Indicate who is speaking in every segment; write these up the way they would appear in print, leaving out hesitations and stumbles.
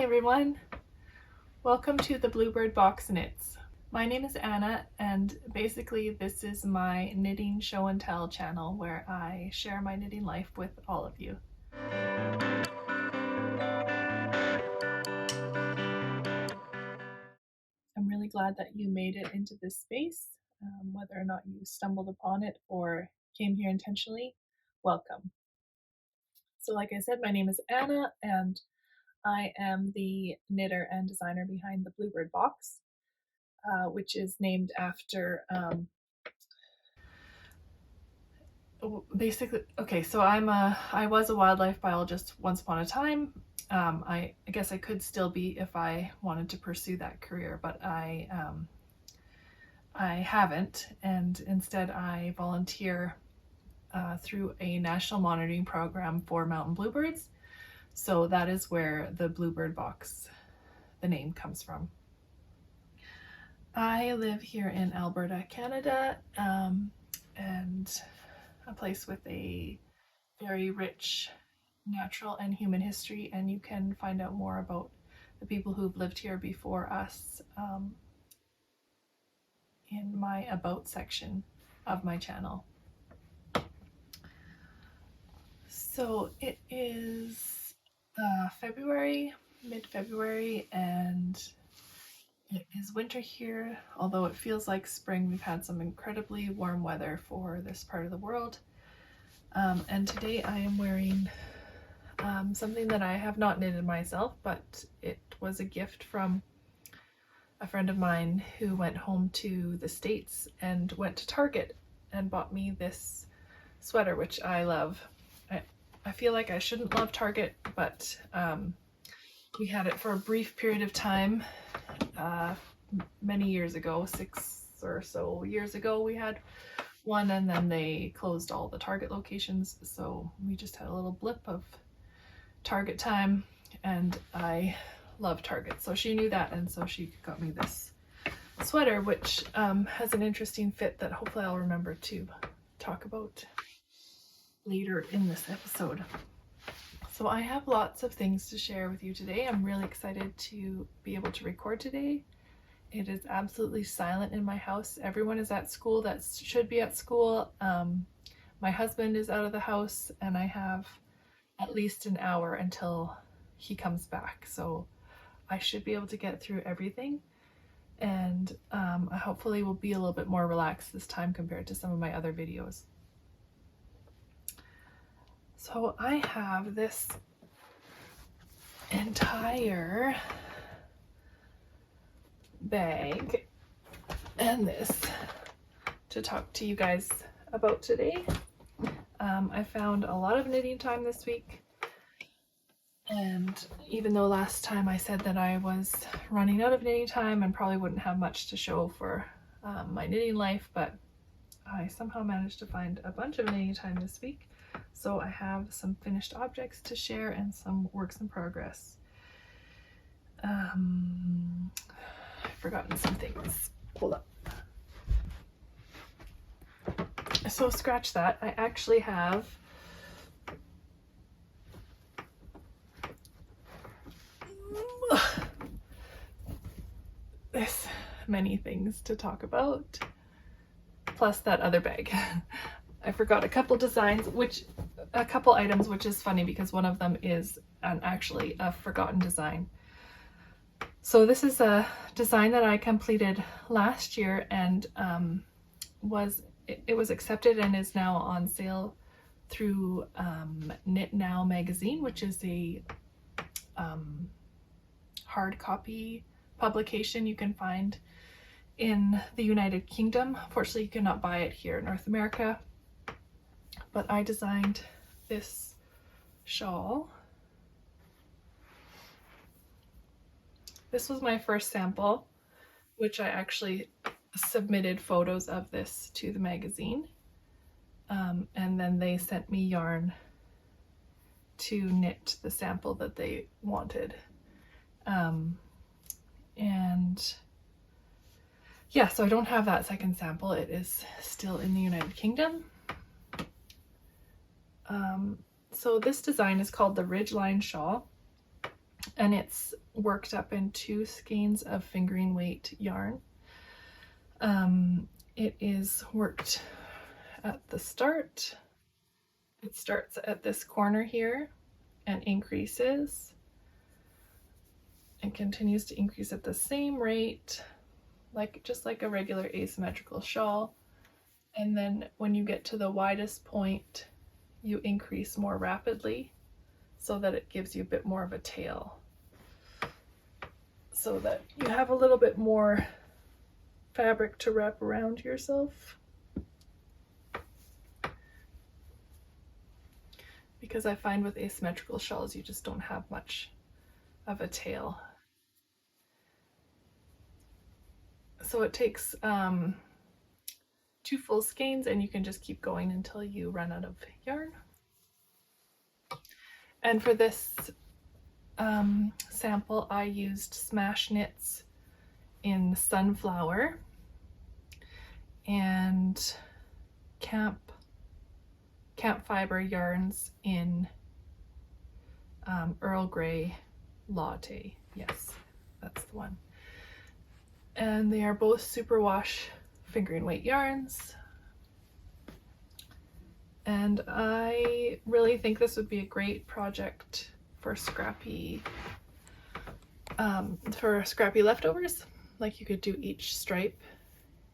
Speaker 1: everyone! Welcome to the Bluebird Box Knits. My name is Anna, and basically this is my knitting show and tell channel where I share my knitting life with all of you. I'm really glad that you made it into this space, whether or not you stumbled upon it or came here intentionally, welcome. So like I said, my name is Anna, and I am the knitter and designer behind the Bluebird Box, which is named after basically, okay, so I was a wildlife biologist once upon a time. I guess I could still be if I wanted to pursue that career, but I haven't, and instead I volunteer through a national monitoring program for mountain bluebirds. So that is where the Bluebird Box, the name, comes from. I live here in Alberta, Canada, and a place with a very rich natural and human history, and you can find out more about the people who've lived here before us in my About section of my channel. So it is February, mid-February, and it is winter here, although it feels like spring. We've had some incredibly warm weather for this part of the world. And today I am wearing something that I have not knitted myself, but it was a gift from a friend of mine who went home to the States and went to Target and bought me this sweater, which I love. I feel like I shouldn't love Target, but we had it for a brief period of time many years ago, 6 or so years ago we had one, and then they closed all the Target locations, so we just had a little blip of Target time, and I love Target, so she knew that, and so she got me this sweater, which has an interesting fit that hopefully I'll remember to talk about later in this episode. So I have lots of things to share with you today. I'm really excited to be able to record today. It is absolutely silent in my house. Everyone is at school that should be at school. My husband is out of the house, and I have at least an hour until he comes back. So I should be able to get through everything, and I hopefully will be a little bit more relaxed this time compared to some of my other videos. So I have this entire bag and this to talk to you guys about today. I found a lot of knitting time this week, and even though last time I said that I was running out of knitting time and probably wouldn't have much to show for my knitting life, but I somehow managed to find a bunch of knitting time this week. So I have some finished objects to share and some works in progress. I've forgotten some things. Hold up. So scratch that. I actually have this many things to talk about, plus that other bag. I forgot a couple designs, a couple items, which is funny because one of them is actually a forgotten design. So this is a design that I completed last year, and it was accepted and is now on sale through Knit Now magazine, which is a hard copy publication you can find in the United Kingdom. Unfortunately, you cannot buy it here in North America. But I designed this shawl. This was my first sample, which I actually submitted photos of this to the magazine. And then they sent me yarn to knit the sample that they wanted. And yeah, so I don't have that second sample. It is still in the United Kingdom. So this design is called the Ridgeline Shawl, and it's worked up in 2 skeins of fingering weight yarn. It is worked at the start. It starts at this corner here and increases and continues to increase at the same rate, just like a regular asymmetrical shawl. And then when you get to the widest point, you increase more rapidly so that it gives you a bit more of a tail, so that you have a little bit more fabric to wrap around yourself. Because I find with asymmetrical shawls, you just don't have much of a tail. So it takes 2 full skeins, and you can just keep going until you run out of yarn. And for this sample, I used Smash Knits in Sunflower and Campfire yarns in Earl Grey Latte. Yes, that's the one. And they are both superwash fingering weight yarns. And I really think this would be a great project for scrappy leftovers. Like, you could do each stripe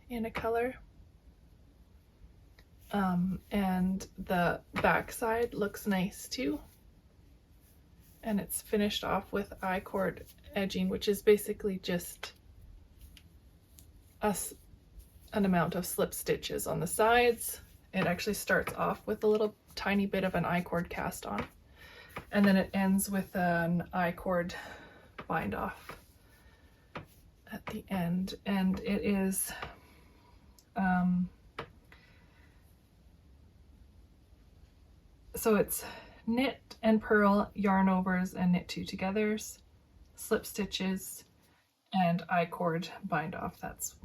Speaker 1: in a color. And the back side looks nice too. And it's finished off with I-cord edging, which is basically just an amount of slip stitches on the sides. It actually starts off with a little tiny bit of an I-cord cast on, and then it ends with an I-cord bind off at the end. And it is so it's knit and purl, yarn overs and knit 2 togethers, slip stitches, and I-cord bind off. That's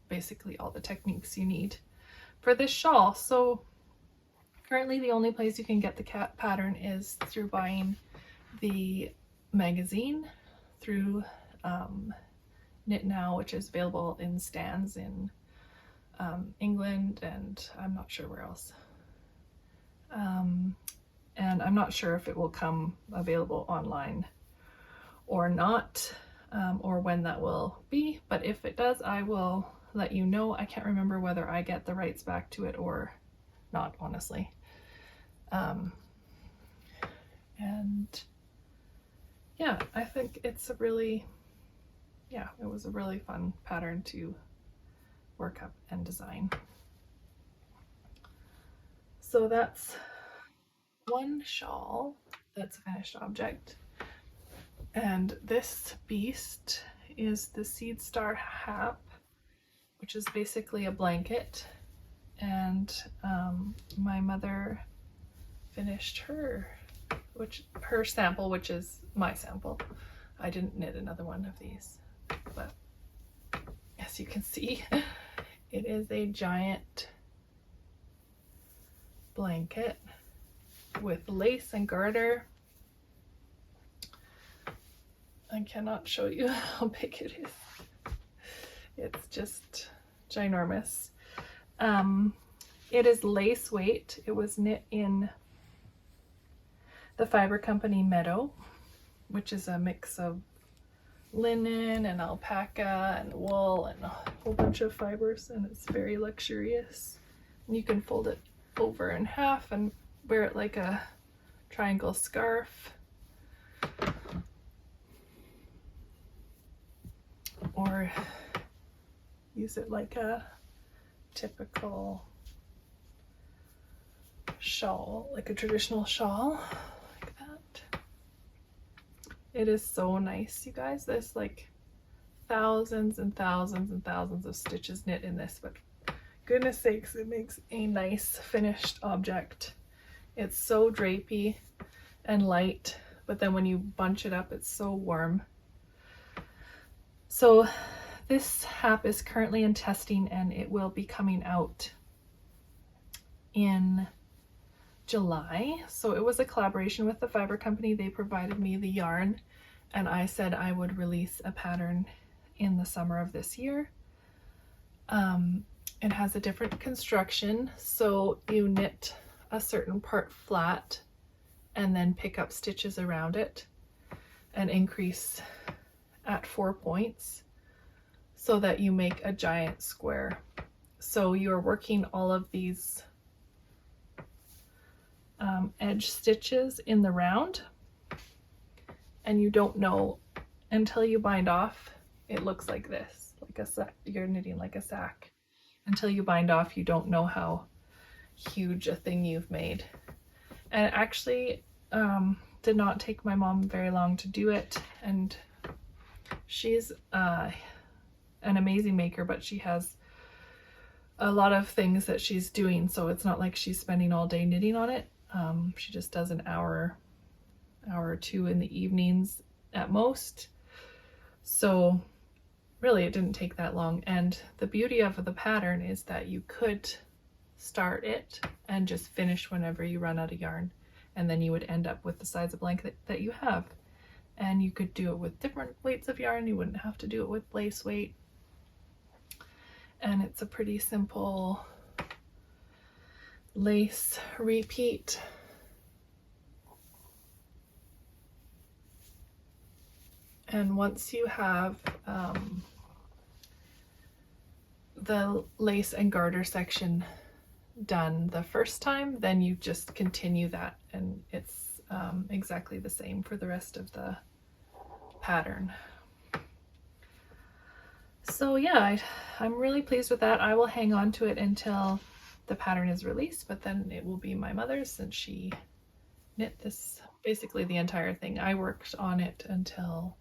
Speaker 1: basically all the techniques you need for this shawl. So currently the only place you can get the cat pattern is through buying the magazine through Knit Now, which is available in Sandnes in England, and I'm not sure where else. And I'm not sure if it will come available online or not, or when that will be, but if it does, I will let you know. I can't remember whether I get the rights back to it or not, honestly. And yeah, I think it's it was a really fun pattern to work up and design. So that's one shawl that's a finished object. And this beast is the Seed Star Hap, which is basically a blanket. And my mother finished her sample, which is my sample. I didn't knit another one of these, but as you can see, it is a giant blanket with lace and garter. I cannot show you how big it is. It's just ginormous. It is lace weight. It was knit in the fiber company Meadow, which is a mix of linen and alpaca and wool and a whole bunch of fibers, and it's very luxurious. And you can fold it over in half and wear it like a triangle scarf, or use it like a typical shawl, like a traditional shawl, like that. It is so nice, you guys. There's like thousands and thousands and thousands of stitches knit in this, but goodness sakes, it makes a nice finished object. It's so drapey and light, but then when you bunch it up, it's so warm. So this hap is currently in testing, and it will be coming out in July. So it was a collaboration with the fiber company. They provided me the yarn and I said I would release a pattern in the summer of this year. It has a different construction, so you knit a certain part flat and then pick up stitches around it and increase at 4 points so that you make a giant square. So you're working all of these edge stitches in the round, and you don't know until you bind off. It looks like this, like a sack. You're knitting like a sack. Until you bind off, you don't know how huge a thing you've made. And it actually did not take my mom very long to do it, and she's an amazing maker, but she has a lot of things that she's doing, so it's not like she's spending all day knitting on it. She just does an hour or two in the evenings at most, so really it didn't take that long. And the beauty of the pattern is that you could start it and just finish whenever you run out of yarn, and then you would end up with the size of blanket that you have. And you could do it with different weights of yarn. You wouldn't have to do it with lace weight. And it's a pretty simple lace repeat. And once you have the lace and garter section done the first time, then you just continue that, and it's exactly the same for the rest of the pattern. So yeah, I'm really pleased with that. I will hang on to it until the pattern is released, but then it will be my mother's since she knit this, basically the entire thing. I worked on it until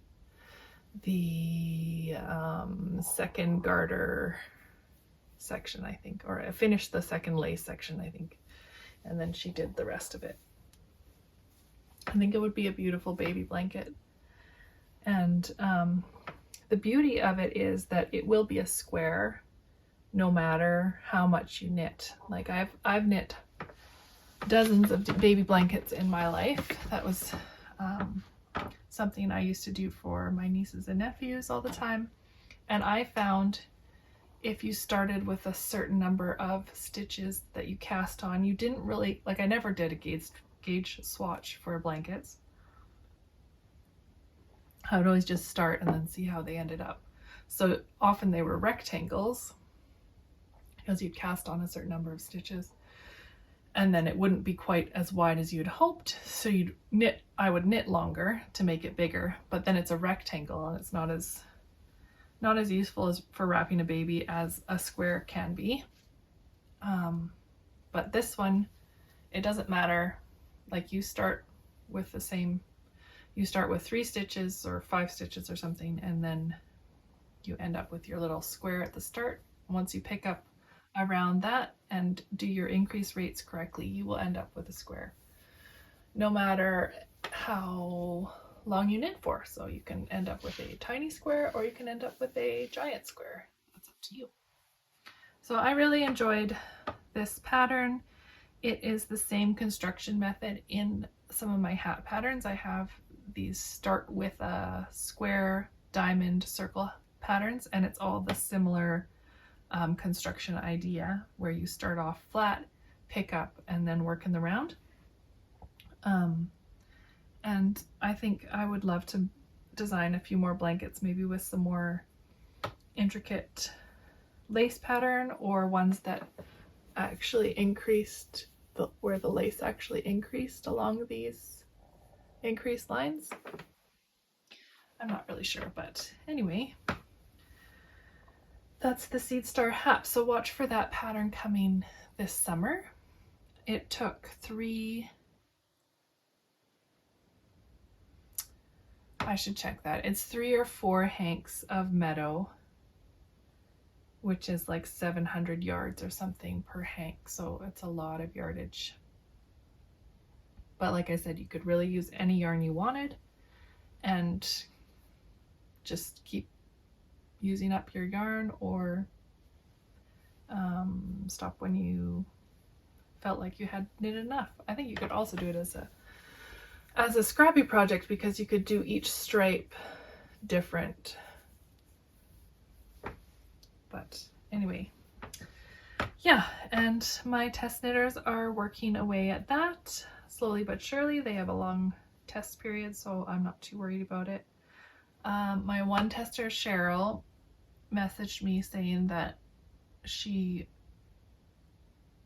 Speaker 1: the second garter section, I think, or I finished the second lace section, I think, and then she did the rest of it. I think it would be a beautiful baby blanket. And the beauty of it is that it will be a square no matter how much you knit. Like I've knit dozens of baby blankets in my life. That was something I used to do for my nieces and nephews all the time. And I found if you started with a certain number of stitches that you cast on, you didn't really, like I never did a gauge swatch for blankets. I would always just start and then see how they ended up. So often they were rectangles because you'd cast on a certain number of stitches, and then it wouldn't be quite as wide as you'd hoped. So I would knit longer to make it bigger, but then it's a rectangle and it's not as useful as for wrapping a baby as a square can be. But this one, it doesn't matter. Like you start with 3 stitches or 5 stitches or something, and then you end up with your little square at the start. Once you pick up around that and do your increase rates correctly, you will end up with a square, no matter how long you knit for. So you can end up with a tiny square or you can end up with a giant square. That's up to you. So I really enjoyed this pattern. It is the same construction method in some of my hat patterns. I have these start with a square, diamond, circle patterns, and it's all the similar construction idea where you start off flat, pick up, and then work in the round. And I think I would love to design a few more blankets, maybe with some more intricate lace pattern, or ones that actually increased where the lace actually increased along these increased lines. I'm not really sure, but anyway, that's the Seed Star Hap. So watch for that pattern coming this summer. It took 3, I should check that. It's 3 or 4 hanks of Meadow, which is like 700 yards or something per hank. So it's a lot of yardage. But like I said, you could really use any yarn you wanted and just keep using up your yarn, or stop when you felt like you had knit enough. I think you could also do it as as a scrappy project because you could do each stripe different. But anyway, yeah, and my test knitters are working away at that slowly but surely. They have a long test period, so I'm not too worried about it. My one tester, Cheryl, messaged me saying that she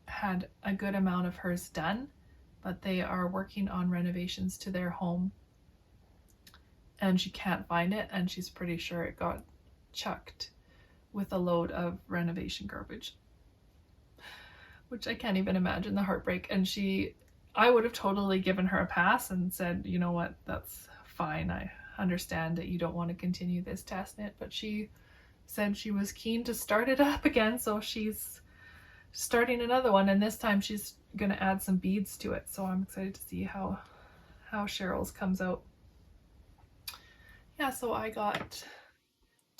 Speaker 1: had a good amount of hers done, but they are working on renovations to their home and she can't find it, and she's pretty sure it got chucked with a load of renovation garbage, which I can't even imagine the heartbreak. And I would have totally given her a pass and said, you know what, that's fine, I understand that you don't want to continue this test knit, but she said she was keen to start it up again, so she's starting another one, and this time she's gonna add some beads to it, so I'm excited to see how Cheryl's comes out. Yeah, so I got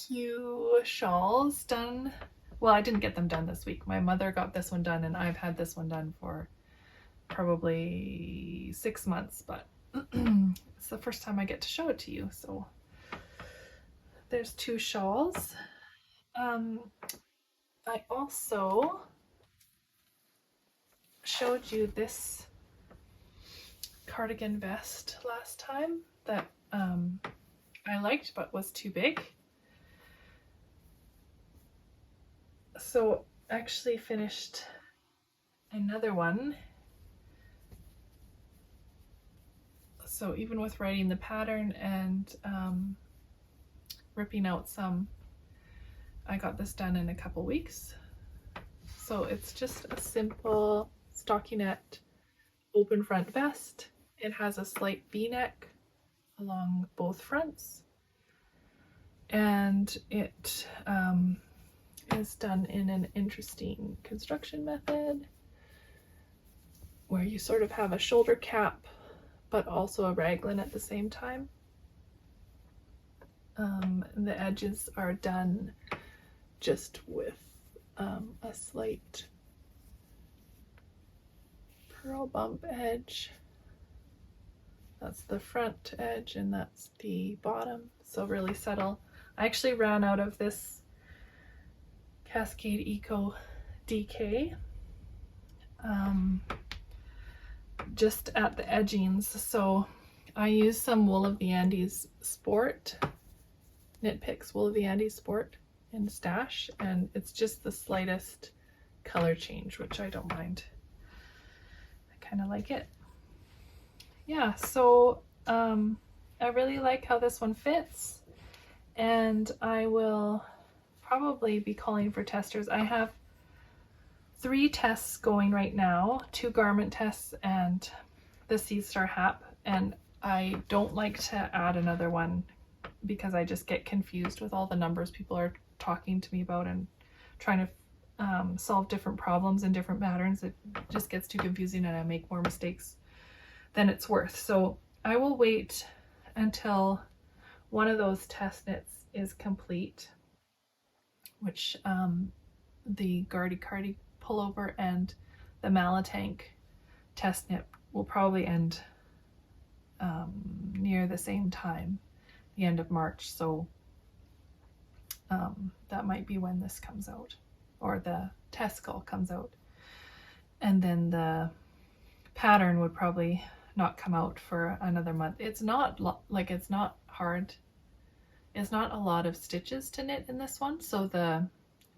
Speaker 1: 2 shawls done. Well, I didn't get them done this week. My mother got this one done, and I've had this one done for probably 6 months, but it's the first time I get to show it to you. So there's 2 shawls. I also showed you this cardigan vest last time that I liked but was too big. So actually finished another one. So even with writing the pattern and ripping out some, I got this done in a couple weeks. So it's just a simple stockinette open front vest. It has a slight V-neck along both fronts, and it is done in an interesting construction method where you sort of have a shoulder cap but also a raglan at the same time. The edges are done just with a slight pearl bump edge. That's the front edge and that's the bottom, so really subtle. I actually ran out of this Cascade Eco DK just at the edgings, so I used some Wool of the Andes Sport, Knit Picks Wool of the Andes Sport in Stash, and it's just the slightest color change, which I don't mind. I kind of like it. Yeah, so I really like how this one fits, and I will probably be calling for testers. I have 3 tests going right now, 2 garment tests and the Star Hap, and I don't like to add another one because I just get confused with all the numbers people are talking to me about and trying to solve different problems in different patterns. It just gets too confusing and I make more mistakes than it's worth. So I will wait until one of those test knits is complete, which the Gardy Cardi pullover and the Malatank test knit will probably end near the same time, the end of March. So that might be when this comes out, or the test skull comes out. And then the pattern would probably not come out for another month. It's not like, it's not hard. It's not a lot of stitches to knit in this one, so the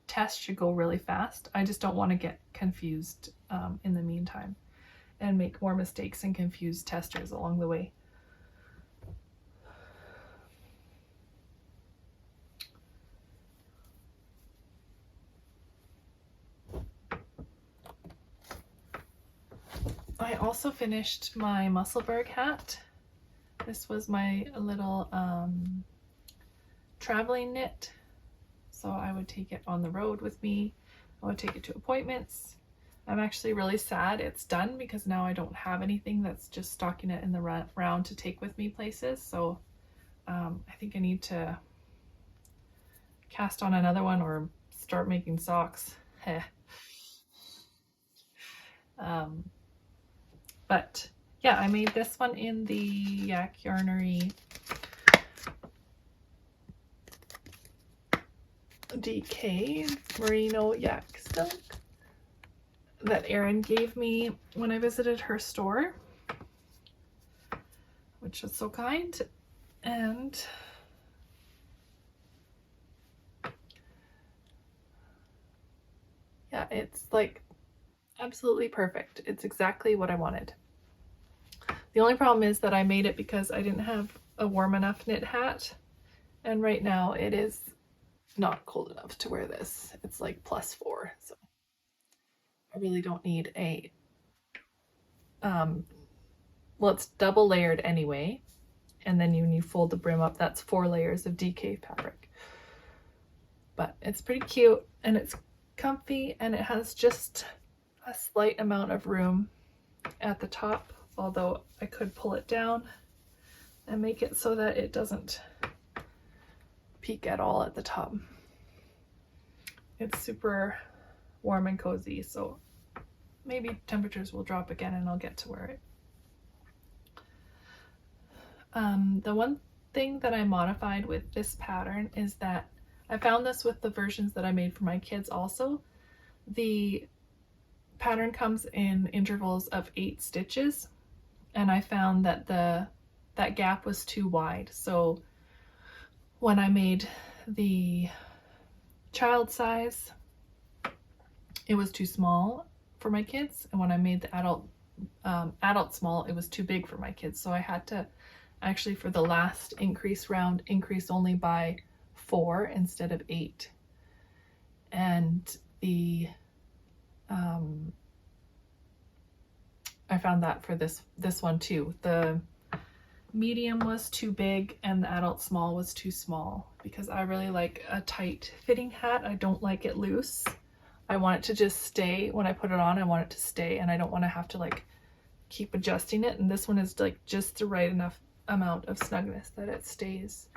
Speaker 1: test should go really fast. I just don't want to get confused in the meantime and make more mistakes and confuse testers along the way. I also finished my Musselburgh hat. This was my little traveling knit, so I would take it on the road with me. I would take it to appointments. I'm actually really sad it's done because now I don't have anything that's just stocking it in the round to take with me places. So I think I need to cast on another one or start making socks. But yeah, I made this one in the Yak Yarnery DK Merino Yak Silk that Erin gave me when I visited her store, which was so kind. And yeah, it's like absolutely perfect. It's exactly what I wanted. The only problem is that I made it because I didn't have a warm enough knit hat, and right now it is not cold enough to wear this. It's like +4, so I really don't need a well, it's double layered anyway, and then when you fold the brim up, that's 4 layers of DK fabric. But it's pretty cute and it's comfy, and it has just a slight amount of room at the top, although I could pull it down and make it so that it doesn't peak at all at the top. It's super warm and cozy, so maybe temperatures will drop again and I'll get to wear it. The one thing that I modified with this pattern is that I found this with the versions that I made for my kids also. The pattern comes in intervals of 8 stitches, and I found that that gap was too wide. So when I made the child size, it was too small for my kids, and when I made the adult small, it was too big for my kids. So I had to actually, for the last increase round, increase only by 4 instead of 8. And the I found that for this one too. The medium was too big and the adult small was too small, because I really like a tight fitting hat. I don't like it loose. I want it to just stay. When I put it on, I want it to stay, and I don't want to have to like keep adjusting it. And this one is like just the right enough amount of snugness that it stays,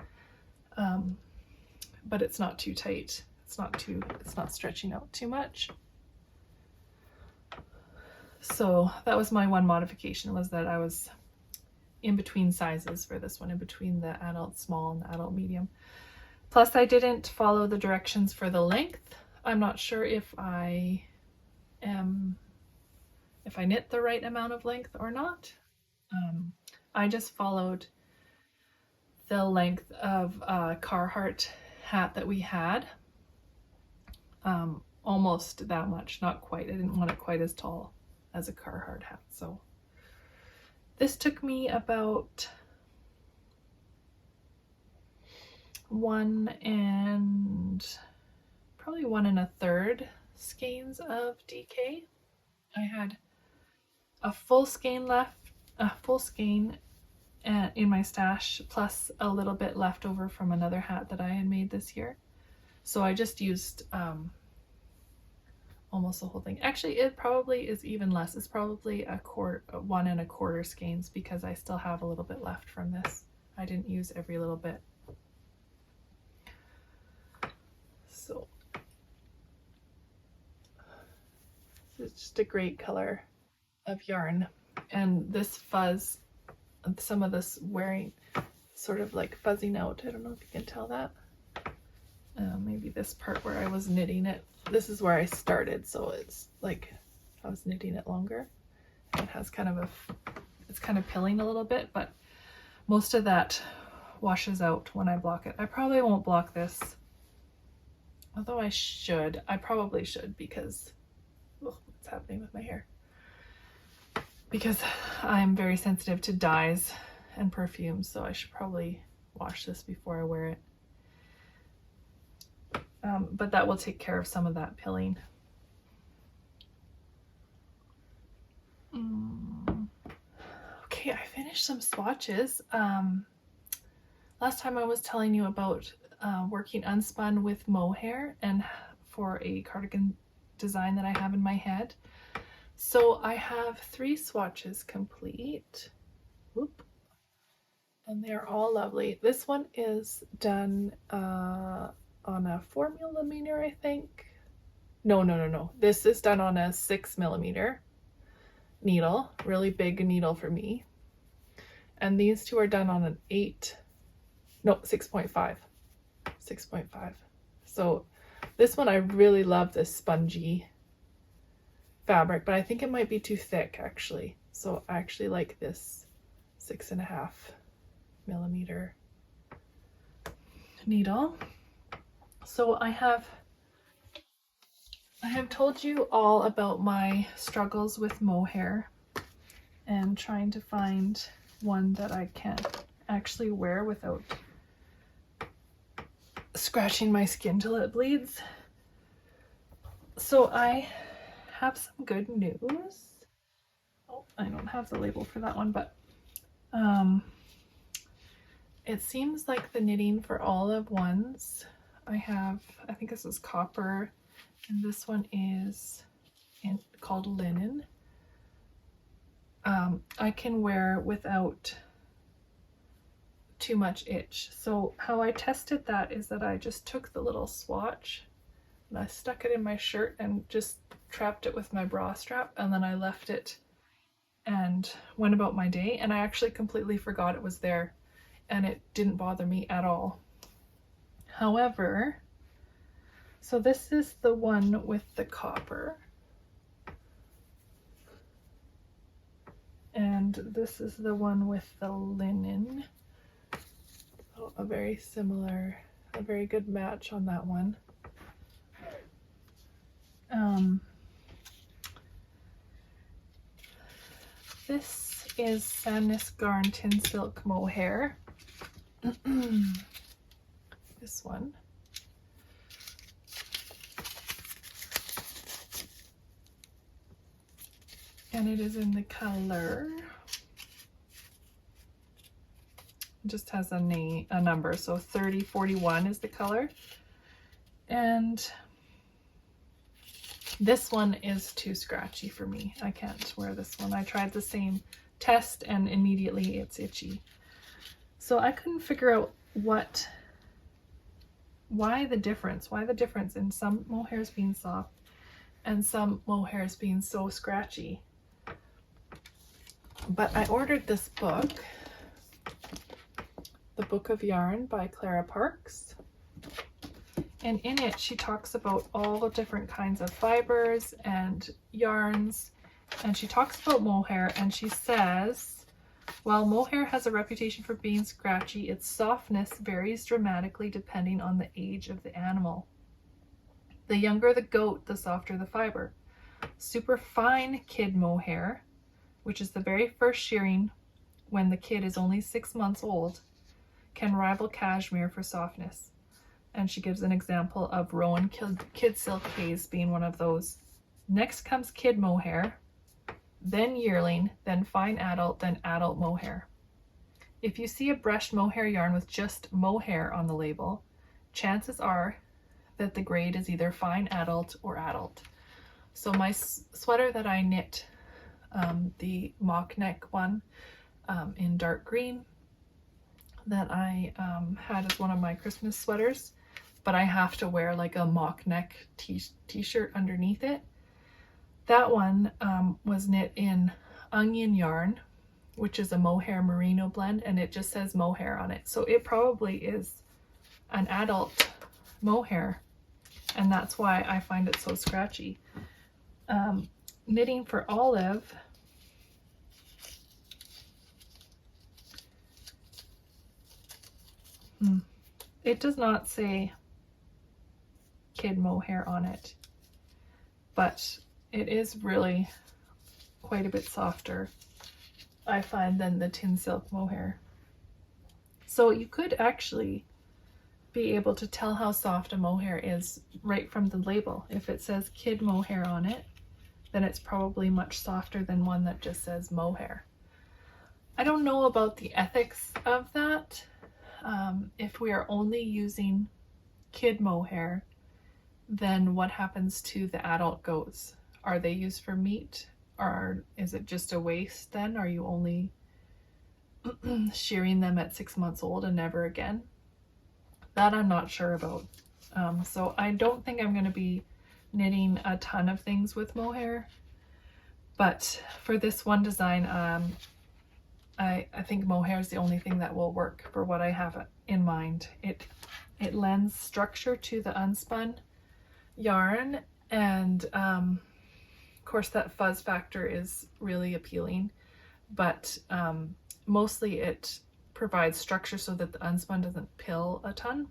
Speaker 1: but it's not too tight. It's not stretching out too much. So that was my one modification, was that I was in between sizes for this one, in between the adult small and the adult medium. Plus I didn't follow the directions for the length. I'm not sure if I knit the right amount of length or not. I just followed the length of a Carhartt hat that we had. Almost that much, not quite. I didn't want it quite as tall as a Carhartt hat. So this took me about 1 1.3 skeins of DK. I had a full skein in my stash, plus a little bit left over from another hat that I had made this year. So I just used almost the whole thing. Actually, it probably is even less. It's probably 1 1/4 skeins, because I still have a little bit left from this. I didn't use every little bit. So it's just a great color of yarn. And this fuzz, some of this wearing, sort of like fuzzing out. I don't know if you can tell that. Maybe this part where I was knitting it. This is where I started, so it's like I was knitting it longer. It has kind of it's kind of pilling a little bit, but most of that washes out when I block it. I probably won't block this, although I should. I probably should, because what's happening with my hair? Because I'm very sensitive to dyes and perfumes, so I should probably wash this before I wear it. But that will take care of some of that pilling. Okay, I finished some swatches. Last time I was telling you about working unspun with mohair and for a cardigan design that I have in my head. So I have 3 swatches complete. Whoop. And they're all lovely. This one is done on a 4mm, I think. No. This is done on a 6mm. needle, really big needle for me. And these two are done on an 6.5. 6.5. So this one, I really love this spongy fabric, but I think it might be too thick actually. So I actually like this 6.5 millimeter needle. So I have told you all about my struggles with mohair and trying to find one that I can actually wear without scratching my skin till it bleeds. So I have some good news. Oh, I don't have the label for that one, but it seems like the knitting for Olive ones, I think this is copper, and this one is called linen. I can wear without too much itch. So how I tested that is that I just took the little swatch and I stuck it in my shirt and just trapped it with my bra strap, and then I left it and went about my day, and I actually completely forgot it was there and it didn't bother me at all. However, so this is the one with the copper, and this is the one with the linen. Oh, a very similar, a very good match on that one. This is Sandnes Garn Tynn Silk Mohair. This one. And it is in the color, it just has a number, so 3041 is the color. And this one is too scratchy for me. I can't wear this one. I tried the same test and immediately it's itchy. So I couldn't figure out why the difference in some mohairs being soft and some mohairs being so scratchy. But I ordered this book, The Book of Yarn by Clara Parks. And in it, she talks about all the different kinds of fibers and yarns. And she talks about mohair, and she says, while mohair has a reputation for being scratchy, its softness varies dramatically depending on the age of the animal. The younger the goat, the softer the fiber. Super fine kid mohair, which is the very first shearing when the kid is only 6 months old, can rival cashmere for softness. And she gives an example of Rowan Kid Silk Haze being one of those. Next comes kid mohair, then yearling, then fine adult, then adult mohair. If you see a brushed mohair yarn with just mohair on the label, chances are that the grade is either fine adult or adult. So my sweater that I knit, the mock neck one in dark green, that I had as one of my Christmas sweaters, but I have to wear like a mock neck t-shirt underneath it. That one was knit in onion yarn, which is a mohair merino blend, and it just says mohair on it. So it probably is an adult mohair, and that's why I find it so scratchy. Knitting for Olive, it does not say kid mohair on it, but it is really quite a bit softer, I find, than the Tynn Silk Mohair. So you could actually be able to tell how soft a mohair is right from the label. If it says kid mohair on it, then it's probably much softer than one that just says mohair. I don't know about the ethics of that. If we are only using kid mohair, then what happens to the adult goats? Are they used for meat, or is it just a waste then? Are you only shearing them at 6 months old and never again? That I'm not sure about. So I don't think I'm going to be knitting a ton of things with mohair, But for this one design, I think mohair is the only thing that will work for what I have in mind. It lends structure to the unspun yarn, and of course that fuzz factor is really appealing, but mostly it provides structure so that the unspun doesn't pill a ton.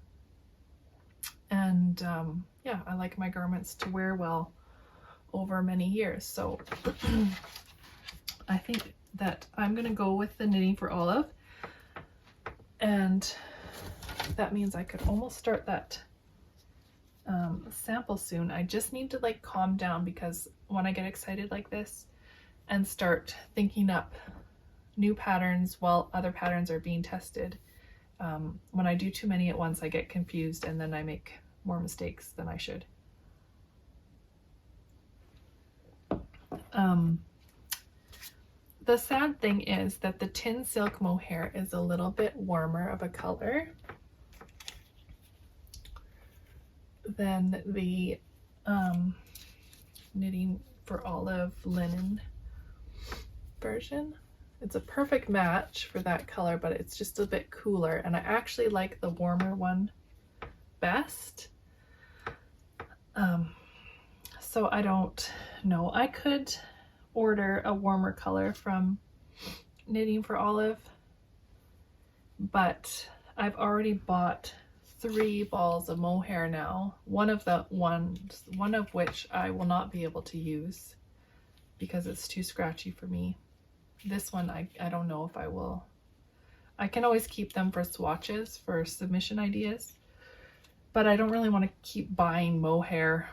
Speaker 1: And yeah, I like my garments to wear well over many years, so I think that I'm gonna go with the Knitting for Olive, and that means I could almost start that sample soon. I just need to like calm down, because when I get excited like this and start thinking up new patterns while other patterns are being tested, when I do too many at once, I get confused and then I make more mistakes than I should. The sad thing is that the Tynn Silk Mohair is a little bit warmer of a color than the Knitting for Olive linen version. It's a perfect match for that color, but it's just a bit cooler, and I actually like the warmer one best. So I don't know. I could order a warmer color from Knitting for Olive, but I've already bought 3 balls of mohair now, one of which I will not be able to use because it's too scratchy for me. This one I don't know if I will. I can always keep them for swatches for submission ideas, but I don't really want to keep buying mohair.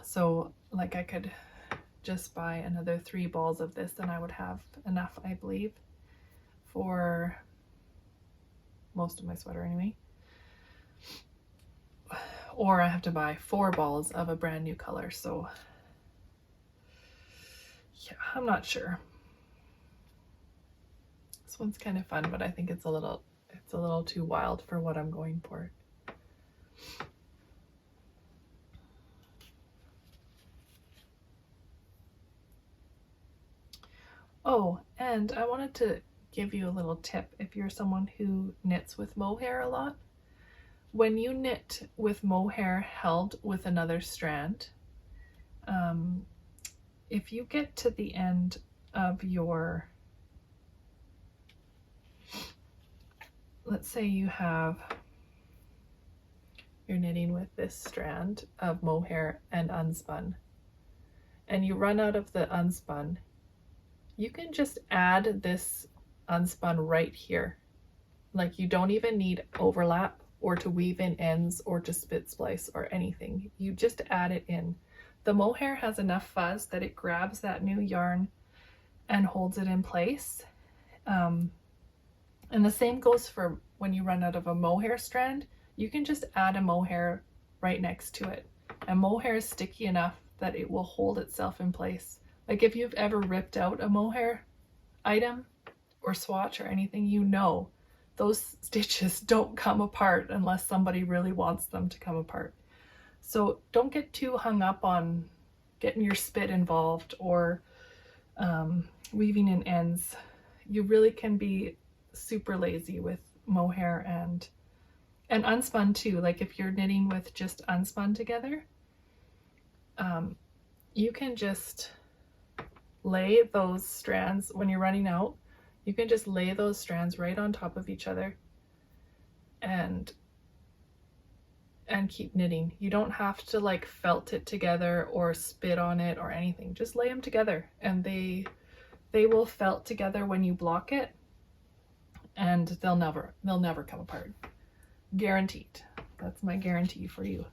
Speaker 1: So like I could just buy another 3 balls of this and I would have enough, I believe, for most of my sweater anyway. Or I have to buy 4 balls of a brand new color, so yeah, I'm not sure. This one's kind of fun, but I think it's a little too wild for what I'm going for. Oh, and I wanted to give you a little tip if you're someone who knits with mohair a lot. When you knit with mohair held with another strand, if you get to the end of your, let's say you're knitting with this strand of mohair and unspun, and you run out of the unspun, you can just add this unspun right here. Like, you don't even need overlap or to weave in ends or to spit splice or anything. You just add it in. The mohair has enough fuzz that it grabs that new yarn and holds it in place. And the same goes for when you run out of a mohair strand. You can just add a mohair right next to it. And mohair is sticky enough that it will hold itself in place. Like, if you've ever ripped out a mohair item or swatch or anything, you know those stitches don't come apart unless somebody really wants them to come apart. So don't get too hung up on getting your spit involved or weaving in ends. You really can be super lazy with mohair and unspun too. Like, if you're knitting with just unspun together, you can just lay those strands when you're running out. You can just lay those strands right on top of each other and keep knitting. You don't have to like felt it together or spit on it or anything. Just lay them together, and they will felt together when you block it, and they'll never come apart. Guaranteed. That's my guarantee for you.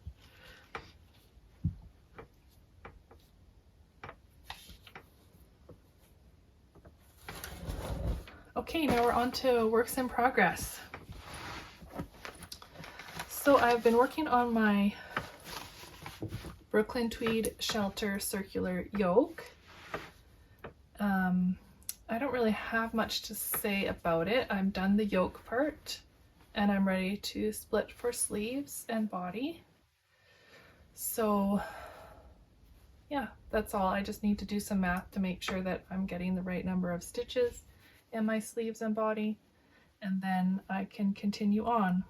Speaker 1: Okay, now we're on to works in progress. So I've been working on my Brooklyn Tweed Shelter circular yoke. I don't really have much to say about it. I'm done the yoke part and I'm ready to split for sleeves and body. So yeah, that's all. I just need to do some math to make sure that I'm getting the right number of stitches in my sleeves and body, and then I can continue on.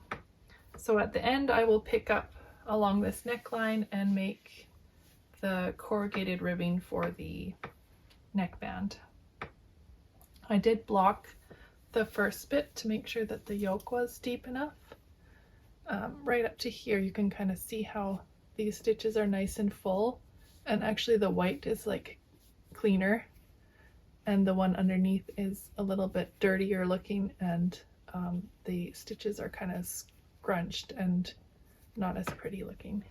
Speaker 1: So at the end I will pick up along this neckline and make the corrugated ribbing for the neckband. I did block the first bit to make sure that the yoke was deep enough. Right up to here you can kind of see how these stitches are nice and full, and actually the white is like cleaner and the one underneath is a little bit dirtier looking, and the stitches are kind of scrunched and not as pretty looking.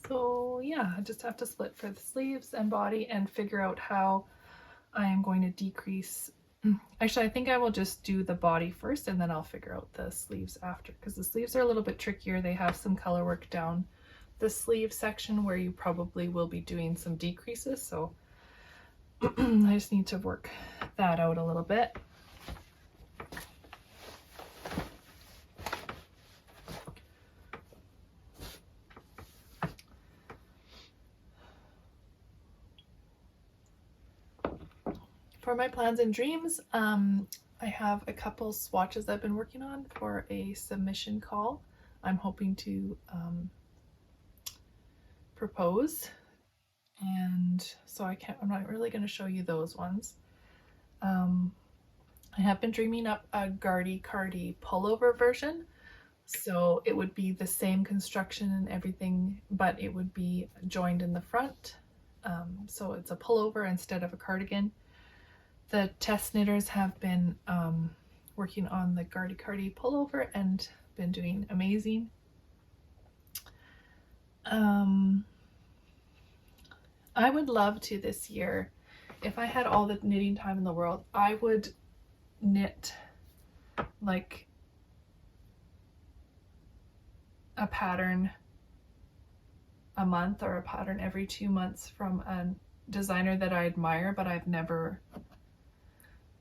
Speaker 1: So yeah, I just have to split for the sleeves and body and figure out how I am going to decrease. Actually, I think I will just do the body first and then I'll figure out the sleeves after, because the sleeves are a little bit trickier. They have some color work down the sleeve section where you probably will be doing some decreases, so I just need to work that out a little bit. For my plans and dreams, I have a couple swatches I've been working on for a submission call. I'm hoping to propose, and so I'm not really going to show you those ones. I have been dreaming up a Gardy Cardi pullover version, so it would be the same construction and everything, but it would be joined in the front, so it's a pullover instead of a cardigan. The test knitters have been working on the Gardy Cardi pullover and been doing amazing. I would love to this year, if I had all the knitting time in the world, I would knit like a pattern a month or a pattern every 2 months from a designer that I admire but I've never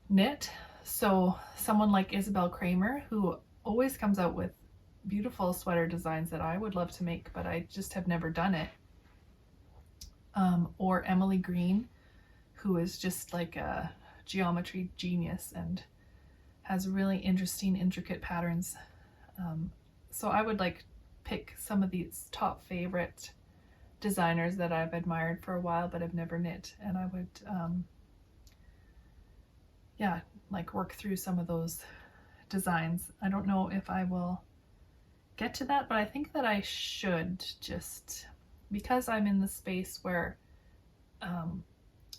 Speaker 1: knit. So someone like Isabel Kramer, who always comes out with beautiful sweater designs that I would love to make but I just have never done it. Or Emily Green, who is just like a geometry genius and has really interesting, intricate patterns. So I would like pick some of these top favorite designers that I've admired for a while but have never knit, and I would yeah, like work through some of those designs. I don't know if I will get to that, but I think that I should, just because I'm in the space where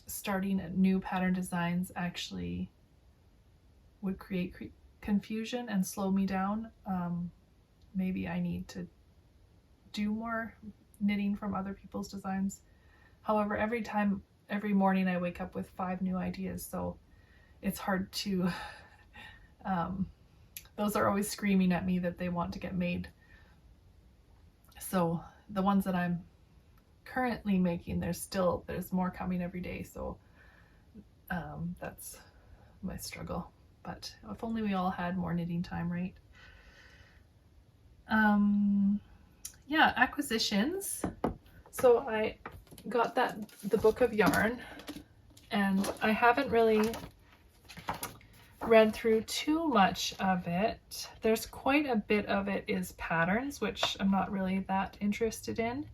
Speaker 1: starting new pattern designs actually would create confusion and slow me down. Maybe I need to do more knitting from other people's designs. However, every morning I wake up with 5 new ideas, so it's hard to, those are always screaming at me that they want to get made. So the ones that I'm currently making, there's more coming every day, so that's my struggle. But if only we all had more knitting time, right? Yeah, acquisitions. So I got the book of yarn, and I haven't really read through too much of it. There's quite a bit of it is patterns, which I'm not really that interested in.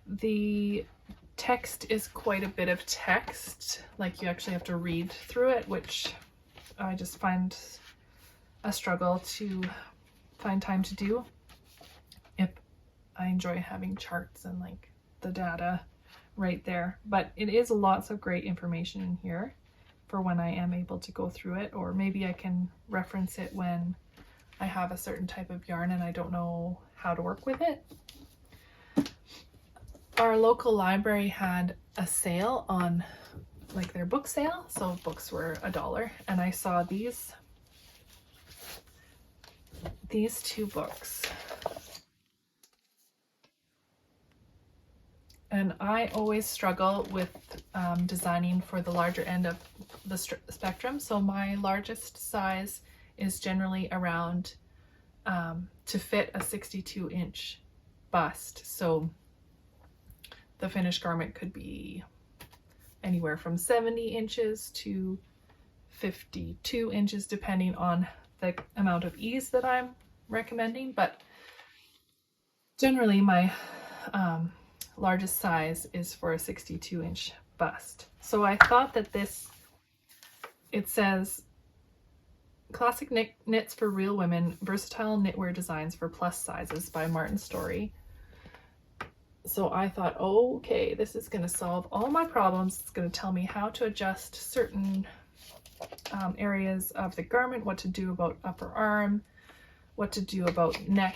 Speaker 1: The text is quite a bit of text, like you actually have to read through it, which I just find a struggle to find time to do. If I enjoy having charts and like the data right there, but it is lots of great information in here for when I am able to go through it, or maybe I can reference it when I have a certain type of yarn and I don't know how to work with it. Our local library had a sale on like their book sale, so books were $1, and I saw these 2 books. And I always struggle with designing for the larger end of the spectrum. So my largest size is generally around to fit a 62-inch bust. So the finished garment could be anywhere from 70 inches to 52 inches, depending on the amount of ease that I'm recommending. But generally my largest size is for a 62-inch bust. So I thought that this, it says classic knits for real women, versatile knitwear designs for plus sizes by Martin Story. So I thought, oh, okay, this is going to solve all my problems. It's going to tell me how to adjust certain areas of the garment, what to do about upper arm, what to do about neck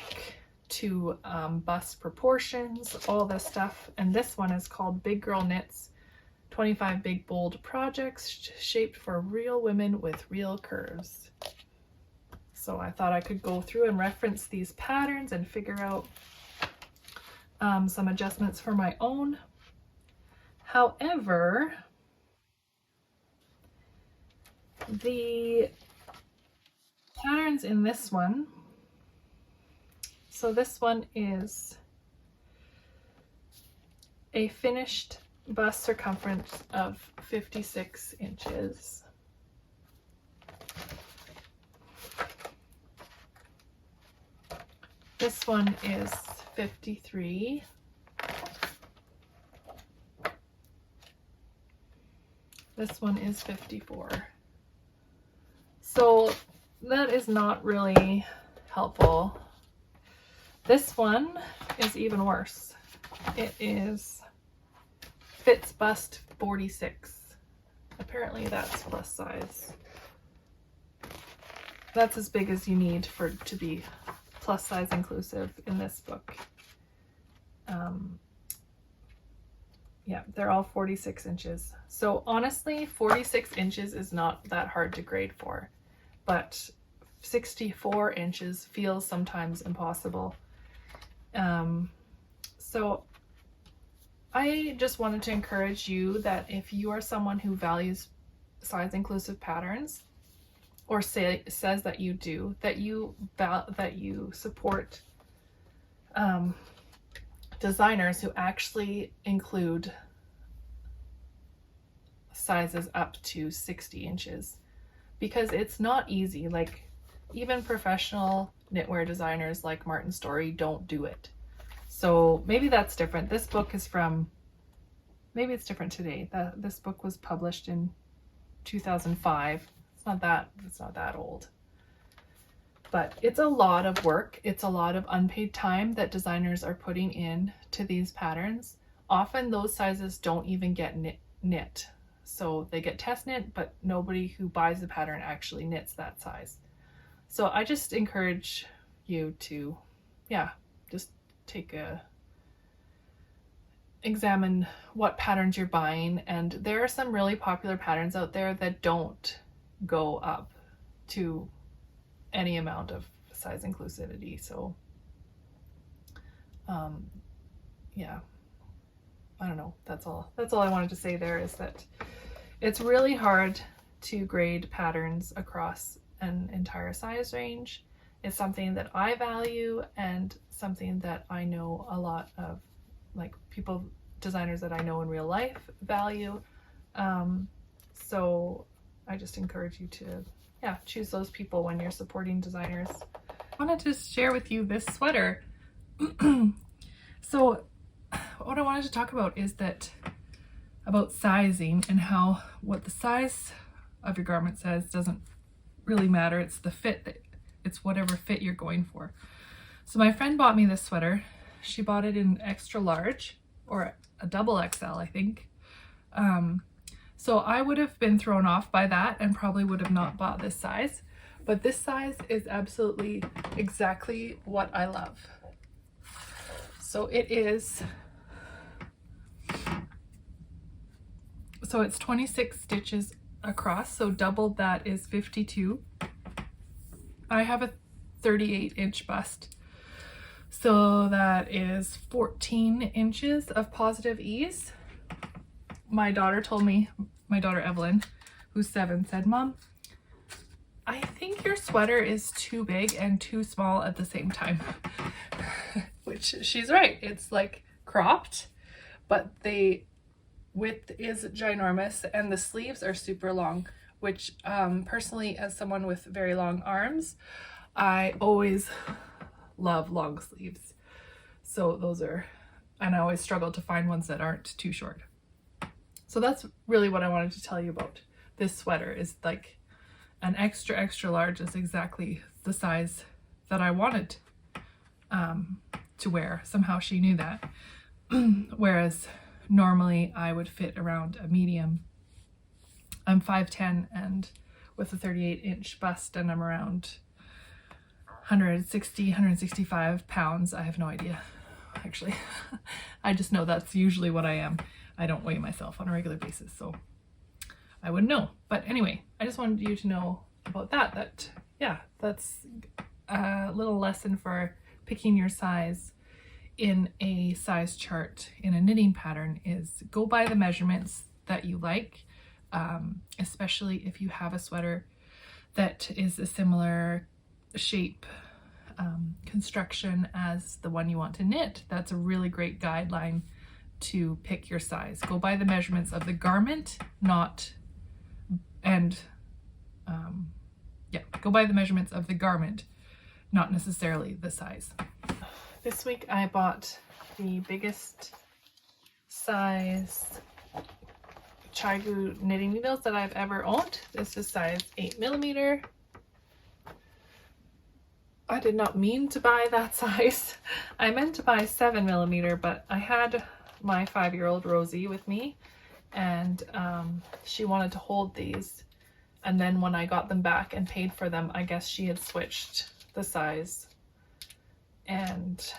Speaker 1: to bust proportions, all this stuff. And this one is called Big Girl Knits, 25 Big Bold Projects Shaped for Real Women with Real Curves. So I thought I could go through and reference these patterns and figure out some adjustments for my own. However, the patterns in this one, so this one is a finished bust circumference of 56 inches. This one is 53. This one is 54. So that is not really helpful. This one is even worse. It is fits bust 46. Apparently that's plus size. That's as big as you need for it to be plus size inclusive in this book. Yeah, they're all 46 inches. So honestly, 46 inches is not that hard to grade for, but 64 inches feels sometimes impossible. So I just wanted to encourage you that if you are someone who values size inclusive patterns, or says that you do, that you support designers who actually include sizes up to 60 inches, because it's not easy. Like, even professional knitwear designers like Martin Story don't do it. So maybe that's different. This book is from, maybe it's different today. This book was published in 2005. It's not that old. But it's a lot of work. It's a lot of unpaid time that designers are putting in to these patterns. Often those sizes don't even get knit. So they get test knit, but nobody who buys the pattern actually knits that size. So I just encourage you to, just examine what patterns you're buying. And there are some really popular patterns out there that don't go up to any amount of size inclusivity. So yeah, I don't know, that's all I wanted to say there, is that it's really hard to grade patterns across an entire size range. It's something that I value and something that I know a lot of, like, people, designers that I know in real life value. So I just encourage you to, choose those people when you're supporting designers. I wanted to share with you this sweater. So what I wanted to talk about is about sizing, and how what the size of your garment says doesn't really matter. It's the fit, it's whatever fit you're going for. So my friend bought me this sweater. She bought it in extra large, or a double XL, I think. So I would have been thrown off by that and probably would have not bought this size, but this size is absolutely exactly what I love. So it's 26 stitches across, so double that is 52. I have a 38-inch bust, so that is 14 inches of positive ease. My daughter Evelyn, who's 7, said, "Mom, I think your sweater is too big and too small at the same time. Which she's right. It's like cropped, but the width is ginormous and the sleeves are super long, which personally, as someone with very long arms, I always love long sleeves. So those are, and I always struggle to find ones that aren't too short. So that's really what I wanted to tell you about. This sweater is like an extra, extra large is exactly the size that I wanted to wear. Somehow she knew that. Whereas normally I would fit around a medium. I'm 5'10" and with a 38-inch bust, and I'm around 160, 165 pounds. I have no idea, actually. I just know that's usually what I am. I don't weigh myself on a regular basis, so I wouldn't know. But anyway, I just wanted you to know about that, yeah, that's a little lesson for picking your size in a size chart in a knitting pattern is go by the measurements that you like, especially if you have a sweater that is a similar shape construction as the one you want to knit. That's a really great guideline to pick your size. Go by the measurements of the garment, go by the measurements of the garment, not necessarily the size. This week I bought the biggest size Chigu knitting needles that I've ever owned. This is size 8mm. I did not mean to buy that size. I meant to buy 7mm, but I had my 5-year-old Rosie with me, and she wanted to hold these. And then when I got them back and paid for them, I guess she had switched the size and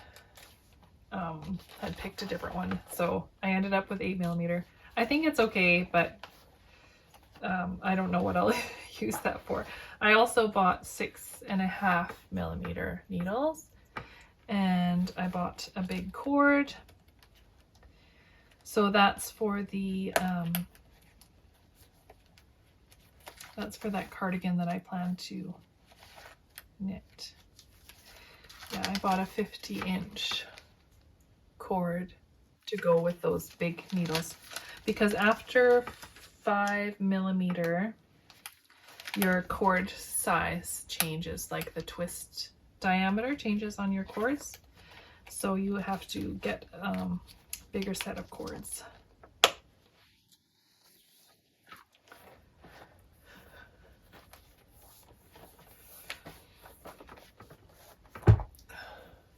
Speaker 1: had picked a different one. So I ended up with 8mm. I think it's okay, but I don't know what I'll use that for. I also bought 6.5mm needles, and I bought a big cord. So that's for the that's for that cardigan that I plan to knit. Yeah, I bought a 50-inch cord to go with those big needles, because after 5mm your cord size changes, like the twist diameter changes on your cords, so you have to get bigger set of cords.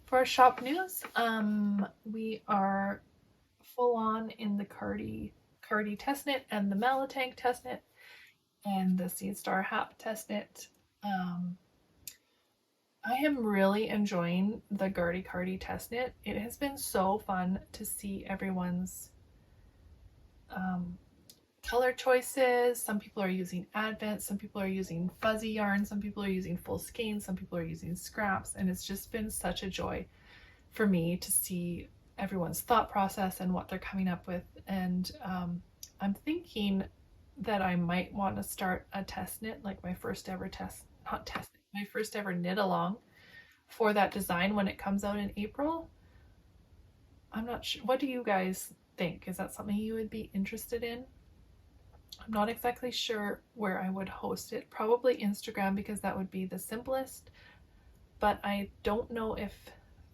Speaker 1: For our shop news, we are full on in the Cardi test knit and the Malatank test knit and the Star Hap test knit. I am really enjoying the Cardi test knit. It has been so fun to see everyone's color choices. Some people are using Advent, some people are using fuzzy yarn, some people are using full skein, some people are using scraps, and it's just been such a joy for me to see everyone's thought process and what they're coming up with. And I'm thinking that I might want to start a test knit, like my first ever my first ever knit along for that design when it comes out in April. I'm not sure. What do you guys think? Is that something you would be interested in? I'm not exactly sure where I would host it. Probably Instagram, because that would be the simplest, but I don't know if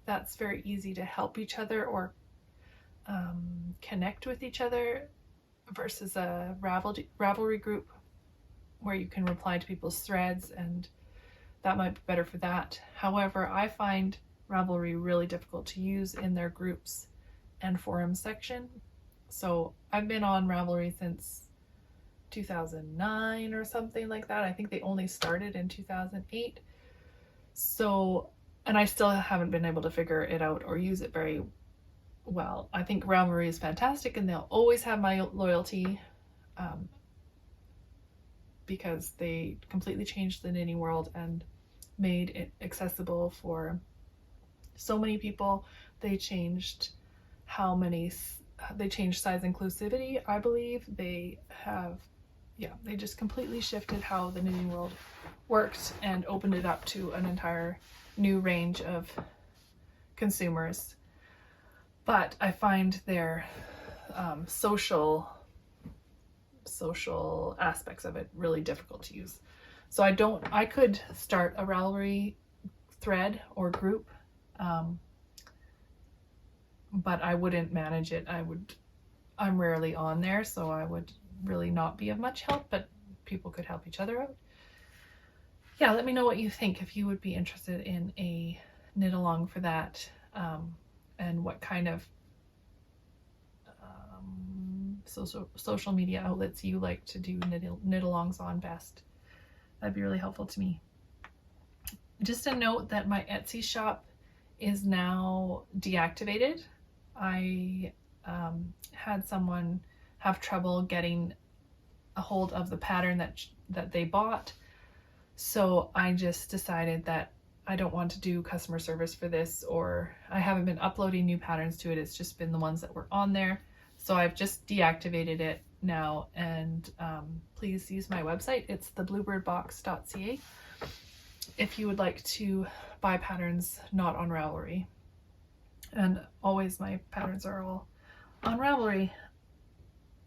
Speaker 1: that's very easy to help each other or connect with each other versus a Ravelry group where you can reply to people's threads, and that might be better for that. However, I find Ravelry really difficult to use in their groups and forum section. So I've been on Ravelry since 2009 or something like that. I think they only started in 2008. So, and I still haven't been able to figure it out or use it very well. I think Ravelry is fantastic and they'll always have my loyalty because they completely changed the knitting world and made it accessible for so many people. They changed size inclusivity, I believe. They have yeah, they just completely shifted how the knitting world worked and opened it up to an entire new range of consumers. But I find their social aspects of it really difficult to use. So I could start a Ravelry thread or group, but I wouldn't manage it. I'm rarely on there, so I would really not be of much help, but people could help each other out. Yeah, let me know what you think, if you would be interested in a knit along for that, and what kind of social media outlets you like to do knit alongs on best. That'd be really helpful to me. Just a note that my Etsy shop is now deactivated. I had someone have trouble getting a hold of the pattern that they bought, so I just decided that I don't want to do customer service for this, or I haven't been uploading new patterns to it. It's just been the ones that were on there. So I've just deactivated it now, and please use my website. It's TheBluebirdBox.ca if you would like to buy patterns not on Ravelry. And always my patterns are all on Ravelry.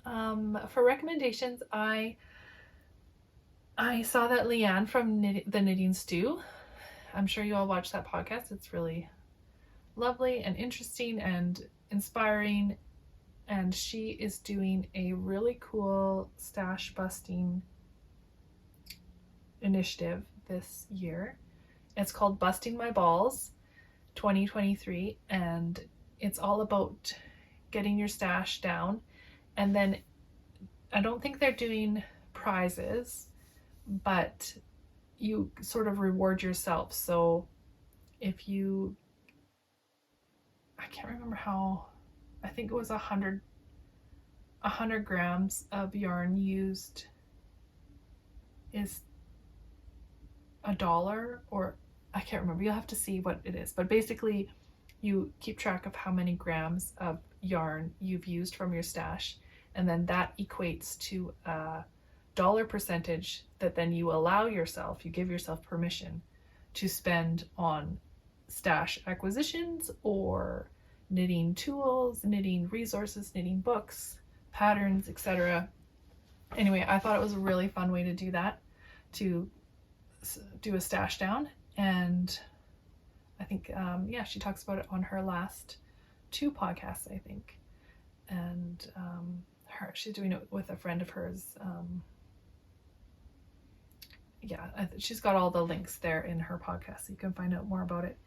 Speaker 1: For recommendations, I saw that Leanne from the Knitting Stew. I'm sure you all watch that podcast. It's really lovely and interesting and inspiring. And she is doing a really cool stash busting initiative this year. It's called Busting My Balls 2023, and it's all about getting your stash down. And then I don't think they're doing prizes, but you sort of reward yourself. So if you, I can't remember how, I think it was 100 grams of yarn used is $1, or I can't remember. You'll have to see what it is. But basically, you keep track of how many grams of yarn you've used from your stash, and then that equates to a dollar percentage that then you allow yourself, you give yourself permission to spend on stash acquisitions or knitting tools, knitting resources, knitting books, patterns, etc. Anyway, I thought it was a really fun way to do that, to do a stash down. And I think, yeah, she talks about it on her last 2 podcasts, I think. And she's doing it with a friend of hers. Yeah, she's got all the links there in her podcast, so you can find out more about it.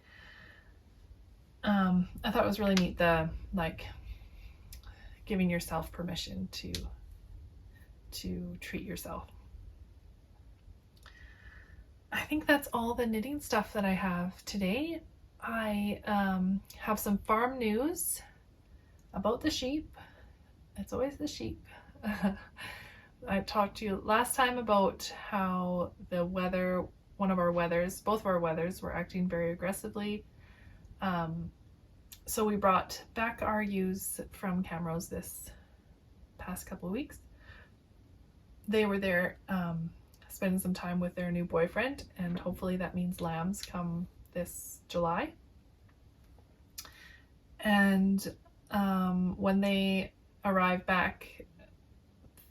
Speaker 1: I thought it was really neat, the giving yourself permission to treat yourself. I think that's all the knitting stuff that I have today. I have some farm news about the sheep. It's always the sheep. I talked to you last time about how the weather, both of our weathers were acting very aggressively. So we brought back our ewes from Camrose this past couple of weeks. They were there spending some time with their new boyfriend, and hopefully that means lambs come this July. And when they arrived back,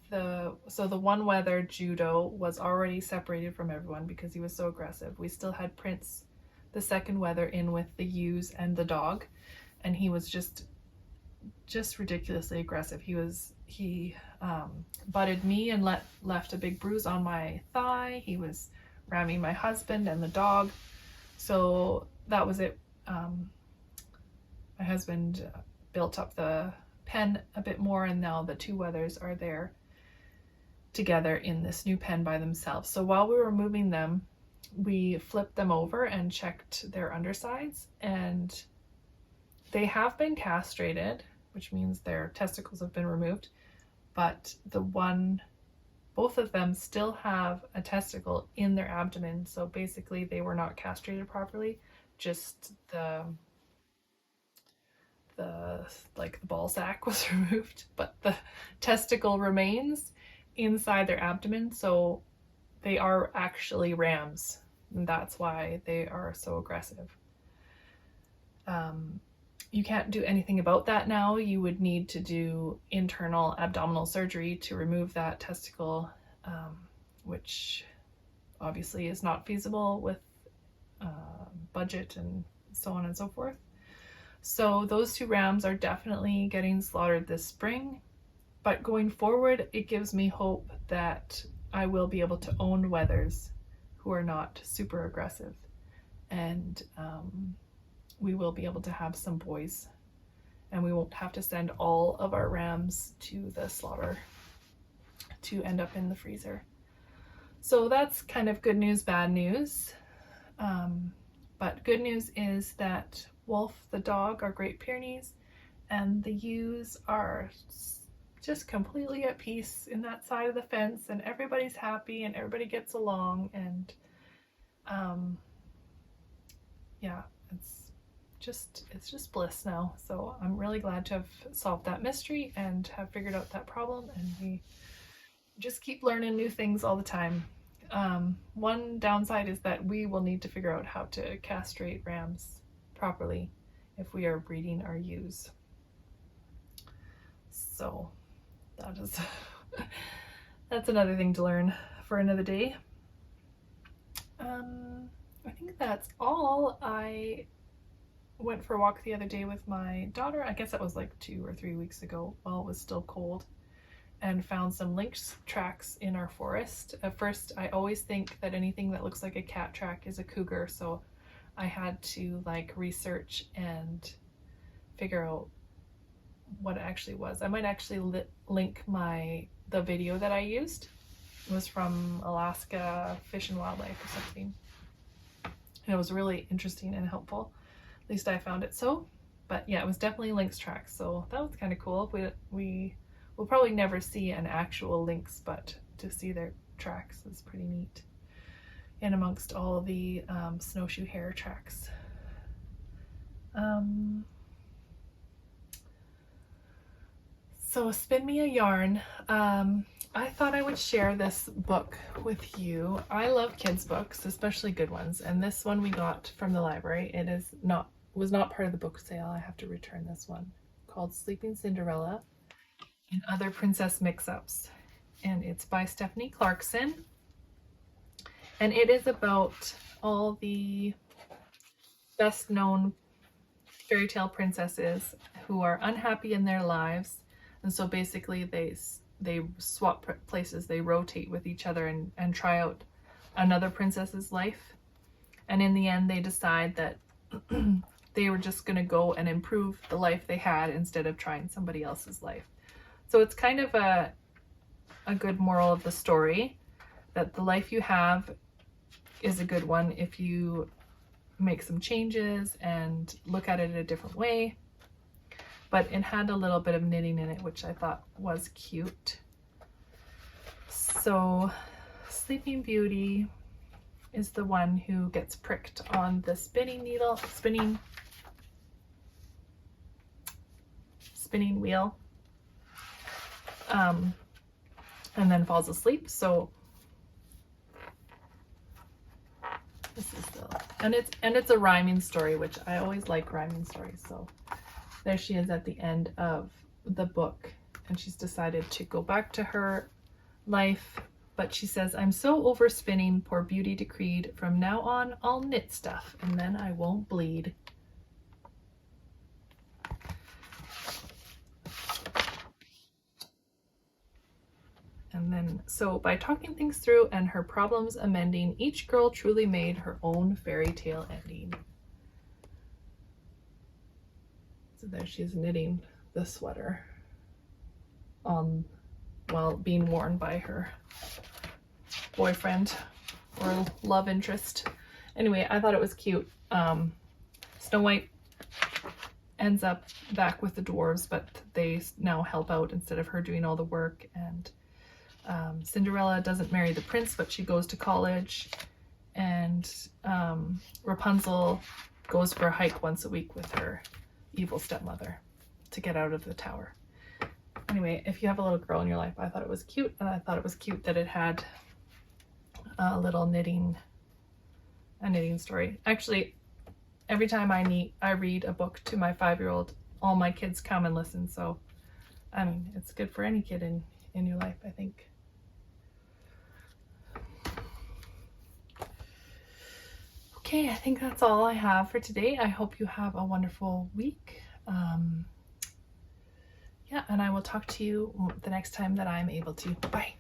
Speaker 1: the one wether, Judo, was already separated from everyone because he was so aggressive. We still had Prince, the second wether, in with the ewes and the dog, and he was just ridiculously aggressive. He butted me and left a big bruise on my thigh. He was ramming my husband and the dog. So that was it. My husband built up the pen a bit more, and now the 2 wethers are there together in this new pen by themselves. So while we were moving them, we flipped them over and checked their undersides, and they have been castrated, which means their testicles have been removed, but both of them still have a testicle in their abdomen. So basically they were not castrated properly, just the ball sack was removed, but the testicle remains. inside their abdomen, so they are actually rams, and that's why they are so aggressive. You can't do anything about that now. You would need to do internal abdominal surgery to remove that testicle, which obviously is not feasible with budget and so on and so forth. So those two rams are definitely getting slaughtered this spring, but going forward, it gives me hope that I will be able to own wethers who are not super aggressive, and we will be able to have some boys, and we won't have to send all of our rams to the slaughter to end up in the freezer. So that's kind of good news, bad news. But good news is that Wolf, the dog, are Great Pyrenees, and the ewes are just completely at peace in that side of the fence, and everybody's happy and everybody gets along, and yeah, it's just bliss now. So I'm really glad to have solved that mystery and have figured out that problem, and we just keep learning new things all the time. One downside is that we will need to figure out how to castrate rams properly if we are breeding our ewes. So that is that's another thing to learn for another day. I think that's all. I went for a walk the other day with my daughter. I guess that was like 2 or 3 weeks ago while it was still cold, and found some lynx tracks in our forest. At first, I always think that anything that looks like a cat track is a cougar, so I had to like research and figure out what it actually was. I might actually link the video that I used. It was from Alaska Fish and Wildlife or something, and it was really interesting and helpful. At least I found it so. But yeah, it was definitely lynx tracks, so that was kind of cool. We'll probably never see an actual lynx, but to see their tracks is pretty neat. And amongst all the snowshoe hare tracks. So spin me a yarn. I thought I would share this book with you. I love kids books, especially good ones, and this one we got from the library. It was not part of the book sale. I have to return this one, called Sleeping Cinderella and Other Princess Mix-Ups, and it's by Stephanie Clarkson, and it is about all the best known fairy tale princesses who are unhappy in their lives, and so basically they swap places, they rotate with each other and try out another princess's life, and in the end they decide that they were just going to go and improve the life they had instead of trying somebody else's life. So it's kind of a good moral of the story, that the life you have is a good one if you make some changes and look at it a different way. But it had a little bit of knitting in it, which I thought was cute. So Sleeping Beauty is the one who gets pricked on the spinning wheel, and then falls asleep. So this is and it's a rhyming story, which I always like rhyming stories. So there she is at the end of the book, and she's decided to go back to her life, but she says, "I'm so over spinning, poor Beauty decreed, from now on I'll knit stuff, and then I won't bleed." And then, so by talking things through and her problems amending, each girl truly made her own fairy tale ending. So there she is knitting the sweater while being worn by her boyfriend or love interest. Anyway, I thought it was cute. Snow White ends up back with the dwarves, but they now help out instead of her doing all the work, and Cinderella doesn't marry the prince, but she goes to college, and Rapunzel goes for a hike once a week with her evil stepmother to get out of the tower. anyway, if you have a little girl in your life, I thought it was cute, and I thought it was cute that it had a little knitting story. Actually, every time I read a book to my 5-year-old, all my kids come and listen. So, I mean, it's good for any kid in your life, I think. Okay, I think that's all I have for today. I hope you have a wonderful week. Yeah, and I will talk to you the next time that I'm able to. Bye.